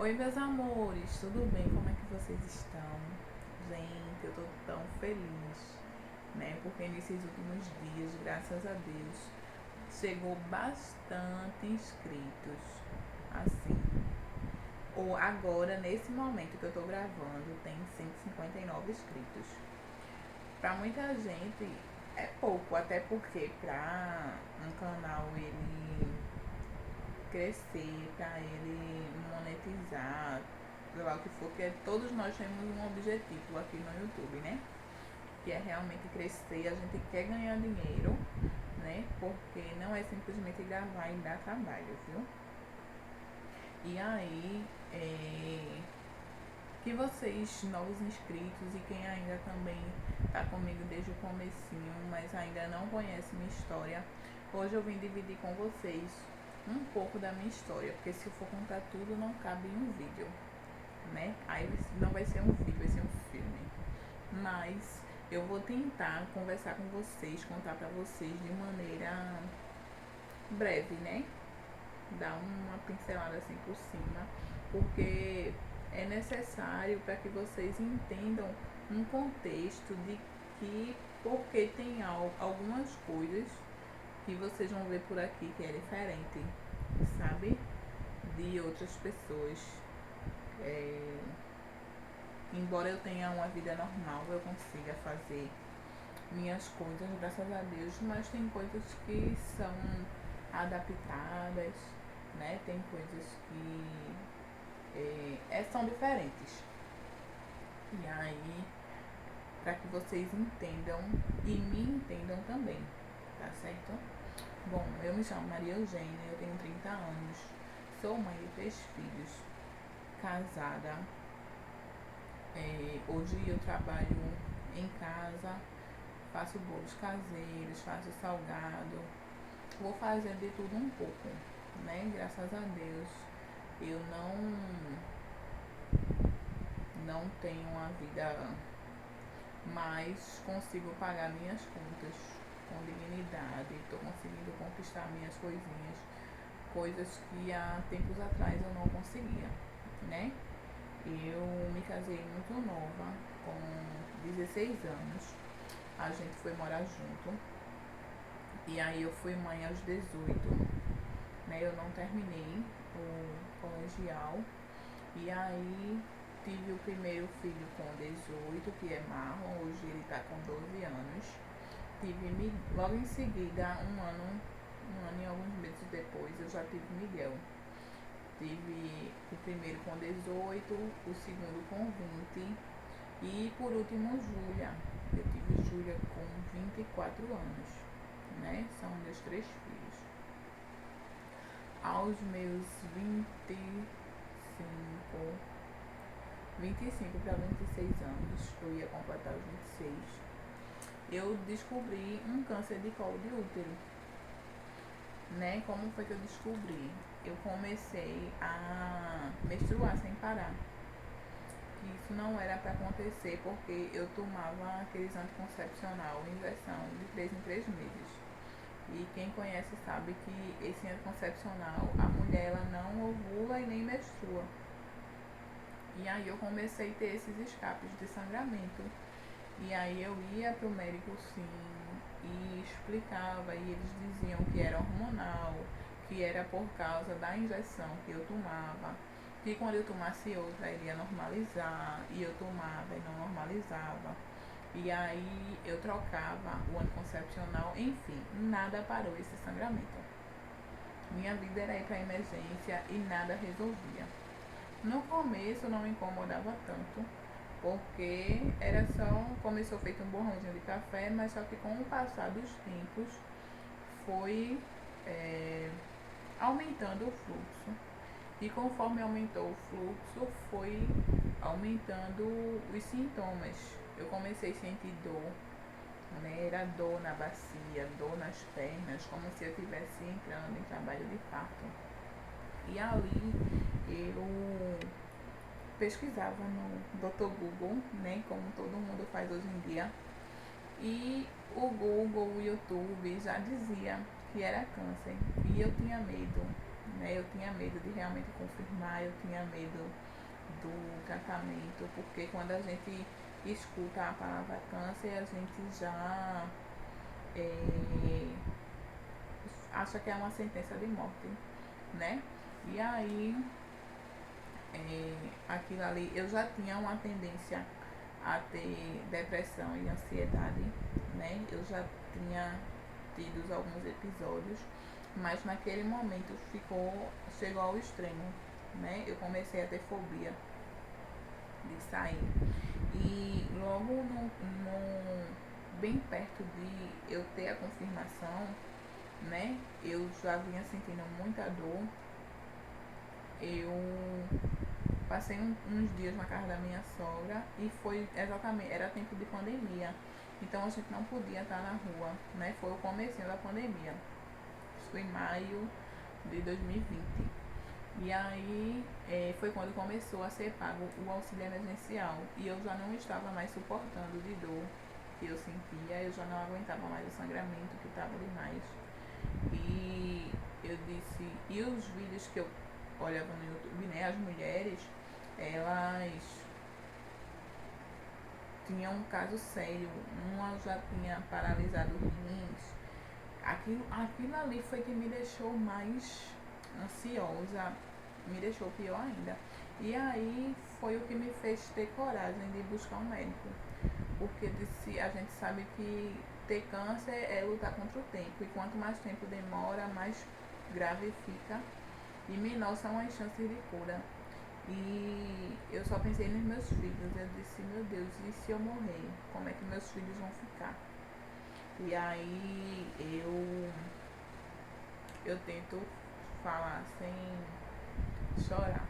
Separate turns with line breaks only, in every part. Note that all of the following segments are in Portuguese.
Oi, meus amores, tudo bem? Como é que vocês estão? Gente, eu tô tão feliz, né? Porque nesses últimos dias, graças a Deus, chegou bastante inscritos. Assim, ou agora, nesse momento que eu tô gravando, tem 159 inscritos. Pra muita gente é pouco, até porque pra um canal ele crescer, para ele monetizar, sei lá o que for, que todos nós temos um objetivo aqui no YouTube, né? Que é realmente crescer, a gente quer ganhar dinheiro, né? Porque não é simplesmente gravar e dar trabalho, viu? E aí, que vocês, novos inscritos e quem ainda também tá comigo desde o comecinho, mas ainda não conhece minha história, hoje eu vim dividir com vocês um pouco da minha história, porque se eu for contar tudo não cabe em um vídeo, né? Aí não vai ser um vídeo, vai ser um filme. Mas eu vou tentar conversar com vocês, contar pra vocês de maneira breve, né? Dar uma pincelada assim por cima, porque é necessário para que vocês entendam um contexto de que porque tem algumas coisas que vocês vão ver por aqui que é diferente, sabe? De outras pessoas. É, embora eu tenha uma vida normal, eu consiga fazer minhas coisas, graças a Deus, mas tem coisas que são adaptadas, né? Tem coisas que são diferentes. E aí, para que vocês entendam e me entendam também, tá certo? Bom, eu me chamo Maria Eugênia, eu tenho 30 anos, sou mãe de 3 filhos, casada. Hoje eu trabalho em casa, faço bolos caseiros, faço salgado, vou fazendo de tudo um pouco, né? Graças a Deus eu não tenho uma vida, mas consigo pagar minhas contas com dignidade, estou conseguindo conquistar minhas coisinhas, coisas que há tempos atrás eu não conseguia, né? Eu me casei muito nova, com 16 anos, a gente foi morar junto, e aí eu fui mãe aos 18, né? Eu não terminei o colegial, e aí tive o primeiro filho com 18, que é Marlon, hoje ele tá com 12 anos. Tive logo em seguida, um ano e alguns meses depois, eu já tive Miguel. Tive o primeiro com 18, o segundo com 20 e por último Júlia. Eu tive Júlia com 24 anos, né? São meus 3 filhos. Aos meus 25 para 26 anos, eu ia completar os 26, eu descobri um câncer de colo de útero, né? Como foi que eu descobri? Eu comecei a menstruar sem parar. Que isso não era para acontecer porque eu tomava aqueles anticoncepcional, injeção de 3 em 3 meses. E quem conhece sabe que esse anticoncepcional, a mulher ela não ovula e nem menstrua. E aí eu comecei a ter esses escapes de sangramento. E aí eu ia pro médico sim e explicava e eles diziam que era hormonal, que era por causa da injeção que eu tomava, que quando eu tomasse outra iria normalizar, e eu tomava e não normalizava. E aí eu trocava o anticoncepcional, enfim, nada parou esse sangramento. Minha vida era ir para emergência e nada resolvia. No começo não me incomodava tanto, porque era só, começou feito um borrãozinho de café, mas só que com o passar dos tempos foi aumentando o fluxo. E conforme aumentou o fluxo, foi aumentando os sintomas. Eu comecei a sentir dor, né? Era dor na bacia, dor nas pernas, como se eu estivesse entrando em trabalho de parto. E ali eu pesquisava no Dr. Google, né, como todo mundo faz hoje em dia, e o Google, o YouTube já dizia que era câncer, e eu tinha medo, né? Eu tinha medo de realmente confirmar, eu tinha medo do tratamento, porque quando a gente escuta a palavra câncer, a gente já é, acha que é uma sentença de morte, né? E aí, aquilo ali, eu já tinha uma tendência a ter depressão e ansiedade, né? Eu já tinha tido alguns episódios, mas naquele momento chegou ao extremo, né? Eu comecei a ter fobia de sair. E logo bem perto de eu ter a confirmação, né? Eu já vinha sentindo muita dor. Eu passei uns dias na casa da minha sogra e foi exatamente, era tempo de pandemia. Então a gente não podia estar na rua, né? Foi o comecinho da pandemia. Isso foi em maio de 2020. E aí foi quando começou a ser pago o auxílio emergencial. E eu já não estava mais suportando de dor que eu sentia, eu já não aguentava mais o sangramento que estava demais. E eu disse, e os vídeos que eu olhava no YouTube, né, as mulheres, elas tinham um caso sério, uma já tinha paralisado os rins. Aquilo ali foi que me deixou mais ansiosa, me deixou pior ainda. E aí foi o que me fez ter coragem de buscar um médico. Porque a gente sabe que ter câncer é lutar contra o tempo. E quanto mais tempo demora, mais grave fica e menor são as chances de cura. E eu só pensei nos meus filhos. Eu disse, meu Deus, e se eu morrer? Como é que meus filhos vão ficar? E aí eu tento falar sem chorar.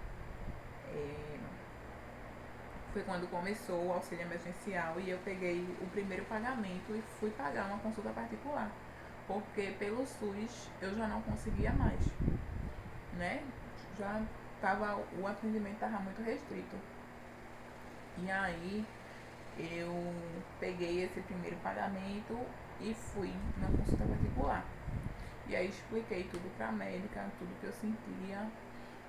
Foi quando começou o auxílio emergencial e eu peguei o primeiro pagamento e fui pagar uma consulta particular. Porque pelo SUS eu já não conseguia mais, né? O atendimento estava muito restrito. E aí eu peguei esse primeiro pagamento e fui na consulta particular. E aí expliquei tudo pra médica, tudo que eu sentia.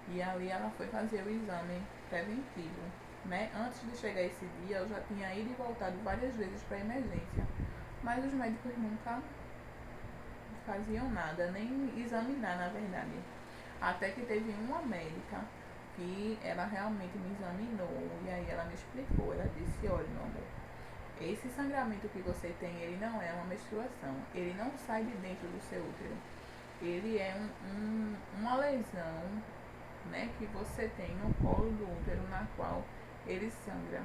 E ali ela foi fazer o exame preventivo, né? Antes de chegar esse dia, eu já tinha ido e voltado várias vezes para emergência. Mas os médicos nunca faziam nada, nem examinar, na verdade. Até que teve uma médica que ela realmente me examinou e aí ela me explicou. Ela disse, olha, meu amor, esse sangramento que você tem, ele não é uma menstruação. Ele não sai de dentro do seu útero. Ele é uma lesão, né, que você tem no colo do útero, na qual ele sangra,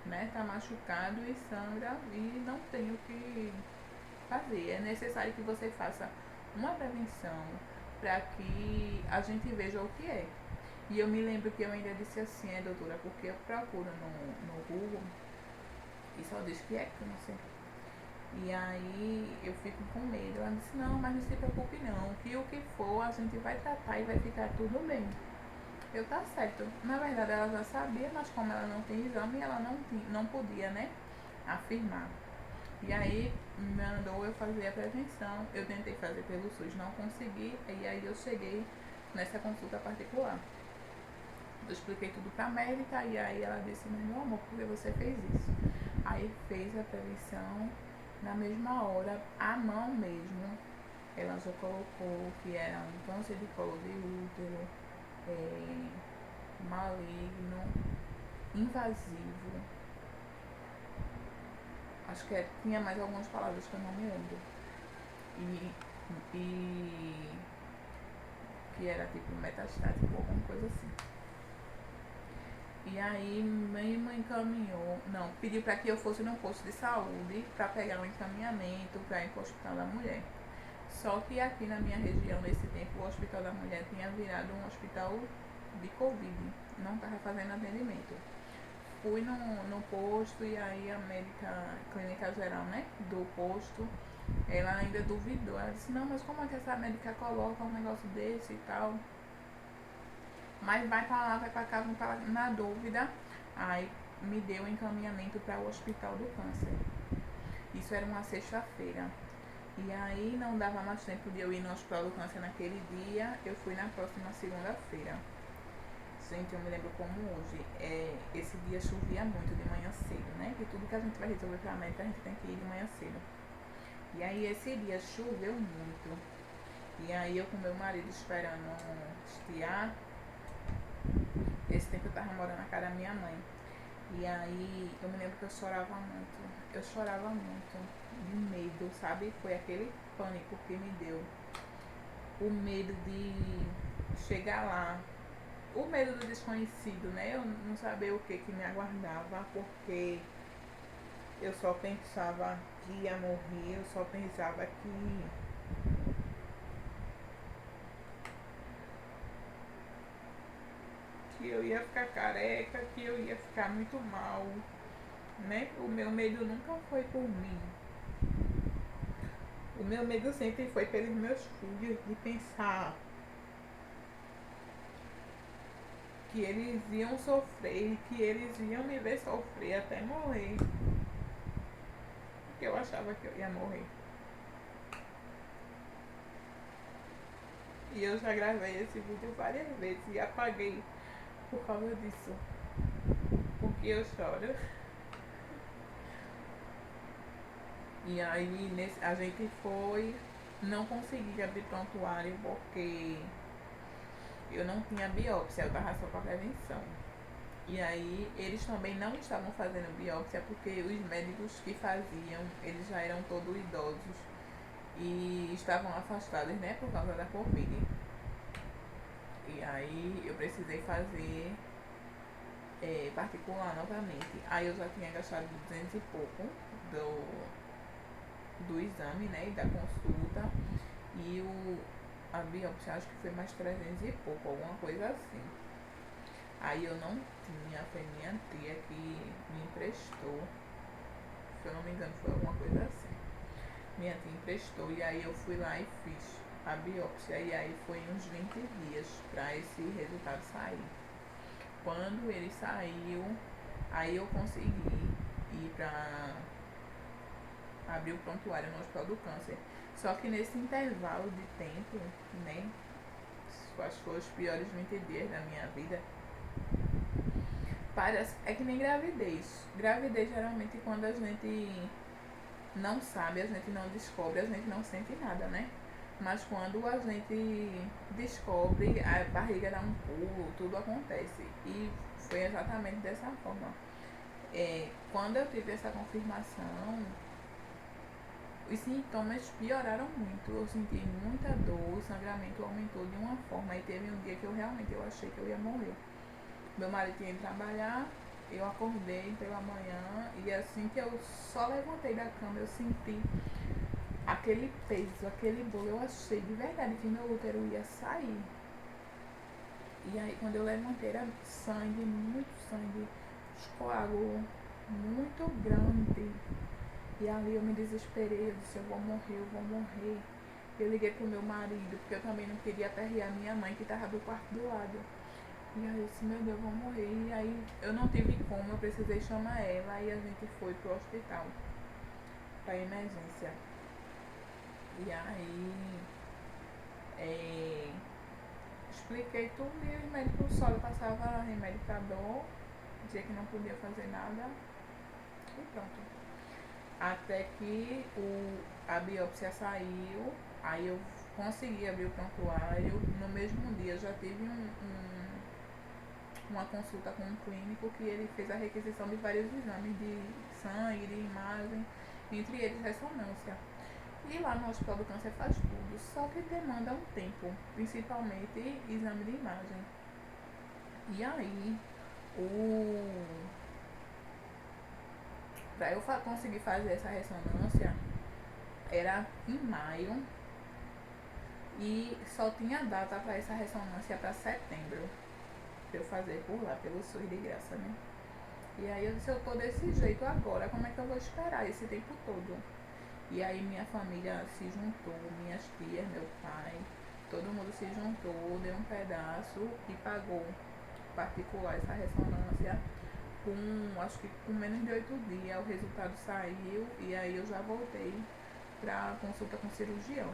né, tá machucado e sangra e não tem o que fazer. É necessário que você faça uma prevenção para que a gente veja o que é. E eu me lembro que eu ainda disse assim, doutora, porque eu procuro no Google e só diz que é câncer. E aí eu fico com medo. Ela disse, não, mas não se preocupe não, que o que for a gente vai tratar e vai ficar tudo bem. Eu, tá certo. Na verdade ela já sabia, mas como ela não tem exame, ela não podia, né, afirmar. E aí mandou eu fazer a prevenção. Eu tentei fazer pelo SUS, não consegui. E aí eu cheguei nessa consulta particular. Eu expliquei tudo pra médica e aí ela disse, mas meu amor, por que você fez isso? Aí fez a prevenção na mesma hora, à mão mesmo. Ela já colocou que era um câncer de colo de útero, maligno, invasivo. Acho que tinha mais algumas palavras que eu não me lembro. E que era tipo metastático, alguma coisa assim. E aí me encaminhou, não, pediu para que eu fosse no posto de saúde para pegar um encaminhamento para ir para o Hospital da Mulher. Só que aqui na minha região, nesse tempo, o Hospital da Mulher tinha virado um hospital de Covid, não estava fazendo atendimento. Fui no posto e aí a médica, clínica geral, né, do posto, ela ainda duvidou. Ela disse, não, mas como é que essa médica coloca um negócio desse e tal? Mas vai pra lá, vai pra cá, vai pra lá, na dúvida. Aí me deu encaminhamento para o Hospital do Câncer. Isso era uma sexta-feira. E aí não dava mais tempo de eu ir no Hospital do Câncer naquele dia, eu fui na próxima segunda-feira. Gente, eu me lembro como hoje, esse dia chovia muito de manhã cedo, né? Que tudo que a gente vai resolver pra médica, a gente tem que ir de manhã cedo. E aí esse dia choveu muito. E aí eu com meu marido esperando estiar, esse tempo eu tava morando na casa da minha mãe. E aí eu me lembro que eu chorava muito. Eu chorava muito de medo, sabe? Foi aquele pânico que me deu. O medo de chegar lá. O medo do desconhecido, né? Eu não sabia o que me aguardava, porque eu só pensava que ia morrer, eu só pensava que eu ia ficar careca, que eu ia ficar muito mal, né? O meu medo nunca foi por mim. O meu medo sempre foi pelos meus filhos, de pensar que eles iam sofrer, que eles iam me ver sofrer até morrer. Porque eu achava que eu ia morrer. E eu já gravei esse vídeo várias vezes e apaguei por causa disso. Porque eu choro. E aí a gente foi, não consegui abrir prontuário porque eu não tinha biópsia, eu tava só com a prevenção. E aí eles também não estavam fazendo biópsia porque os médicos que faziam, eles já eram todos idosos e estavam afastados, né, por causa da Covid. E aí eu precisei fazer particular novamente. Aí eu já tinha gastado 200 e pouco do exame, né, e da consulta. E a biópsia acho que foi mais 300 e pouco, alguma coisa assim. Aí eu não tinha, foi minha tia que me emprestou. Se eu não me engano foi alguma coisa assim. Minha tia emprestou e aí eu fui lá e fiz a biópsia. E aí foi uns 20 dias para esse resultado sair. Quando ele saiu, aí eu consegui ir para abrir o prontuário no Hospital do Câncer. Só que nesse intervalo de tempo, né, acho que foi os piores 20 dias da minha vida, parece, é que nem gravidez. Gravidez geralmente quando a gente não sabe, a gente não descobre, a gente não sente nada, né? Mas quando a gente descobre, a barriga dá um pulo, tudo acontece. E foi exatamente dessa forma. Quando eu tive essa confirmação, os sintomas pioraram muito. Eu senti muita dor, o sangramento aumentou de uma forma. E teve um dia que eu achei que eu ia morrer. Meu marido tinha ido trabalhar, eu acordei pela manhã e assim que eu só levantei da cama, eu senti aquele peso, aquele bolo. Eu achei de verdade que meu útero ia sair. E aí quando eu levantei era sangue, muito sangue, os coágulos muito grande. E ali eu me desesperei, eu disse, eu vou morrer, eu vou morrer. Eu liguei pro meu marido, porque eu também não queria aperrear minha mãe que tava do quarto do lado. E aí eu disse, meu Deus, eu vou morrer. E aí eu não tive como, eu precisei chamar ela e a gente foi pro hospital, pra emergência. E aí expliquei tudo e os médicos só passavam remédio pra dor, dizia que não podia fazer nada e pronto. Até que a biópsia saiu, aí eu consegui abrir o prontuário. No mesmo dia eu já tive uma consulta com um clínico que ele fez a requisição de vários exames de sangue, de imagem, entre eles ressonância. E lá no Hospital do Câncer faz tudo, só que demanda um tempo, principalmente exame de imagem. E aí, para eu conseguir fazer essa ressonância, era em maio e só tinha data para essa ressonância para setembro, para eu fazer por lá, pelo SUS de graça, né? E aí eu disse, eu tô desse jeito agora, como é que eu vou esperar esse tempo todo? E aí minha família se juntou, minhas tias, meu pai, todo mundo se juntou, deu um pedaço e pagou particular essa ressonância. Acho que com menos de 8 dias o resultado saiu e aí eu já voltei para consulta com cirurgião.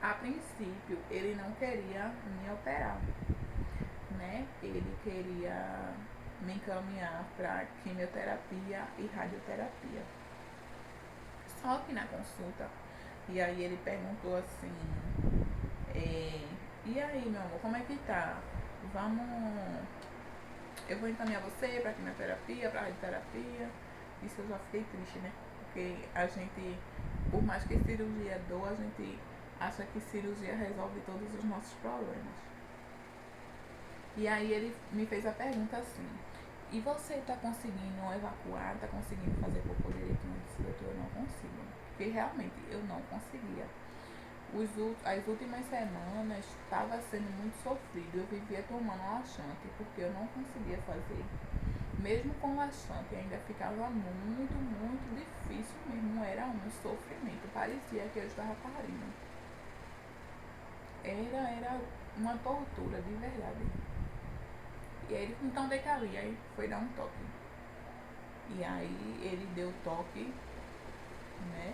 A princípio, ele não queria me operar, né? Ele queria me encaminhar para quimioterapia e radioterapia. Só que na consulta, e aí ele perguntou assim, e aí, meu amor, como é que tá? Vamos, eu vou encaminhar você para quimioterapia, para radioterapia. Isso eu já fiquei triste, né? Porque a gente, por mais que cirurgia é dor, a gente acha que cirurgia resolve todos os nossos problemas. E aí ele me fez a pergunta assim, e você tá conseguindo evacuar, tá conseguindo fazer cocô direitinho? Eu disse, doutor, eu não consigo. Porque realmente eu não conseguia. As últimas semanas estava sendo muito sofrido. Eu vivia tomando laxante porque eu não conseguia fazer. Mesmo com laxante ainda ficava muito, muito difícil mesmo. Era um sofrimento. Parecia que eu estava parindo. Era uma tortura de verdade. E aí ele, então deita ali, aí foi dar um toque. E aí ele deu toque, né?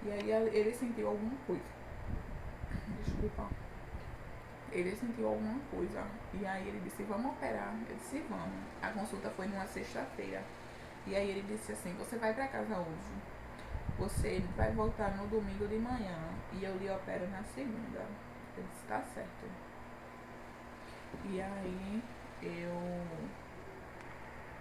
E aí ele sentiu alguma coisa. Desculpa. Ele sentiu alguma coisa. E aí ele disse, vamos operar. Eu disse, vamos. A consulta foi numa sexta-feira. E aí ele disse assim, você vai pra casa hoje. Você vai voltar no domingo de manhã. E eu lhe opero na segunda. Eu disse, tá certo. E aí eu